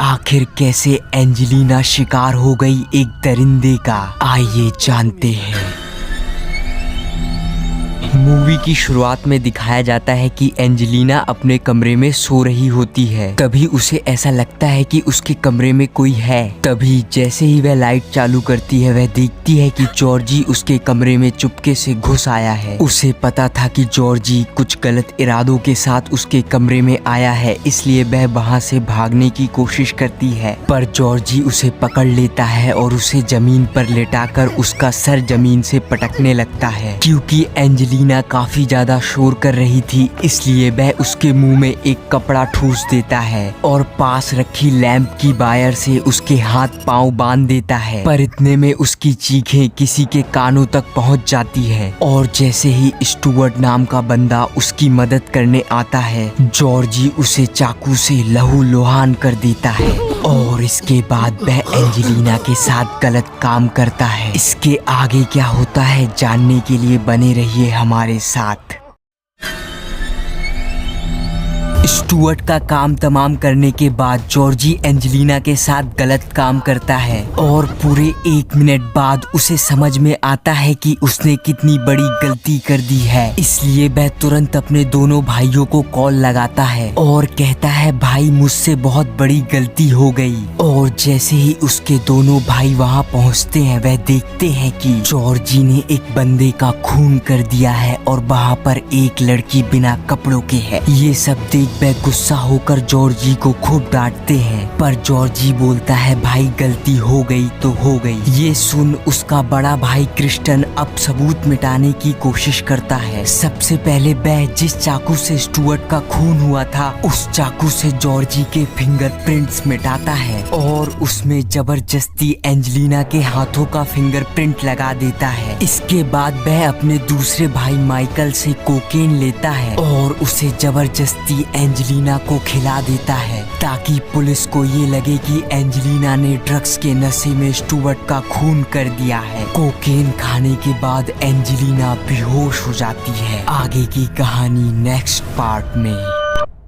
आखिर कैसे एंजेलिना शिकार हो गई एक दरिंदे का, आइए जानते हैं। मूवी की शुरुआत में दिखाया जाता है कि एंजेलिना अपने कमरे में सो रही होती है। तभी उसे ऐसा लगता है कि उसके कमरे में कोई है। तभी जैसे ही वह लाइट चालू करती है, वह देखती है कि जॉर्जी उसके कमरे में चुपके से घुस आया है। उसे पता था कि जॉर्जी कुछ गलत इरादों के साथ उसके कमरे में आया है, इसलिए वह वहां से भागने की कोशिश करती है। पर जॉर्जी उसे पकड़ लेता है और उसे जमीन पर लेटाकर उसका सर जमीन से पटकने लगता है। क्योंकि एंजेलिना काफी ज्यादा शोर कर रही थी, इसलिए वह उसके मुंह में एक कपड़ा ठूस देता है और पास रखी लैंप की वायर से उसके हाथ पांव बांध देता है। पर इतने में उसकी चीखें किसी के कानों तक पहुंच जाती है और जैसे ही स्टुअर्ट नाम का बंदा उसकी मदद करने आता है, जॉर्जी उसे चाकू से लहूलुहान कर देता है और इसके बाद वह एंजेलिना के साथ गलत काम करता है। इसके आगे क्या होता है जानने के लिए बने रहिए हमारे साथ। स्टुअर्ट का काम तमाम करने के बाद जॉर्जी एंजेलिना के साथ गलत काम करता है और पूरे 1 मिनट बाद उसे समझ में आता है कि उसने कितनी बड़ी गलती कर दी है। इसलिए वह तुरंत अपने दोनों भाइयों को कॉल लगाता है और कहता है, भाई मुझसे बहुत बड़ी गलती हो गई। और जैसे ही उसके दोनों भाई वहां पहुंचते हैं, वह देखते हैं कि जॉर्जी ने एक बंदे का खून कर दिया है और वहां पर एक लड़की बिना कपड़ों के है। ये सब देख वह गुस्सा होकर जॉर्जी को खूब डांटते हैं, पर जॉर्जी बोलता है, भाई गलती हो गई तो हो गई। ये सुन उसका बड़ा भाई क्रिस्टन अब सबूत मिटाने की कोशिश करता है। सबसे पहले वह जिस चाकू से स्टुअर्ट का खून हुआ था, उस चाकू से जॉर्जी के फिंगरप्रिंट्स मिटाता है और उसमें जबरदस्ती एंजेलिना के हाथों का फिंगरप्रिंट लगा देता है। इसके बाद वह अपने दूसरे भाई माइकल से कोकेन लेता है और उसे जबरदस्ती एंजेलिना को खिला देता है, ताकि पुलिस को ये लगे कि एंजेलिना ने ड्रग्स के नशे में स्टुअर्ट का खून कर दिया है। कोकेन खाने के बाद एंजेलिना बेहोश हो जाती है। आगे की कहानी नेक्स्ट पार्ट में।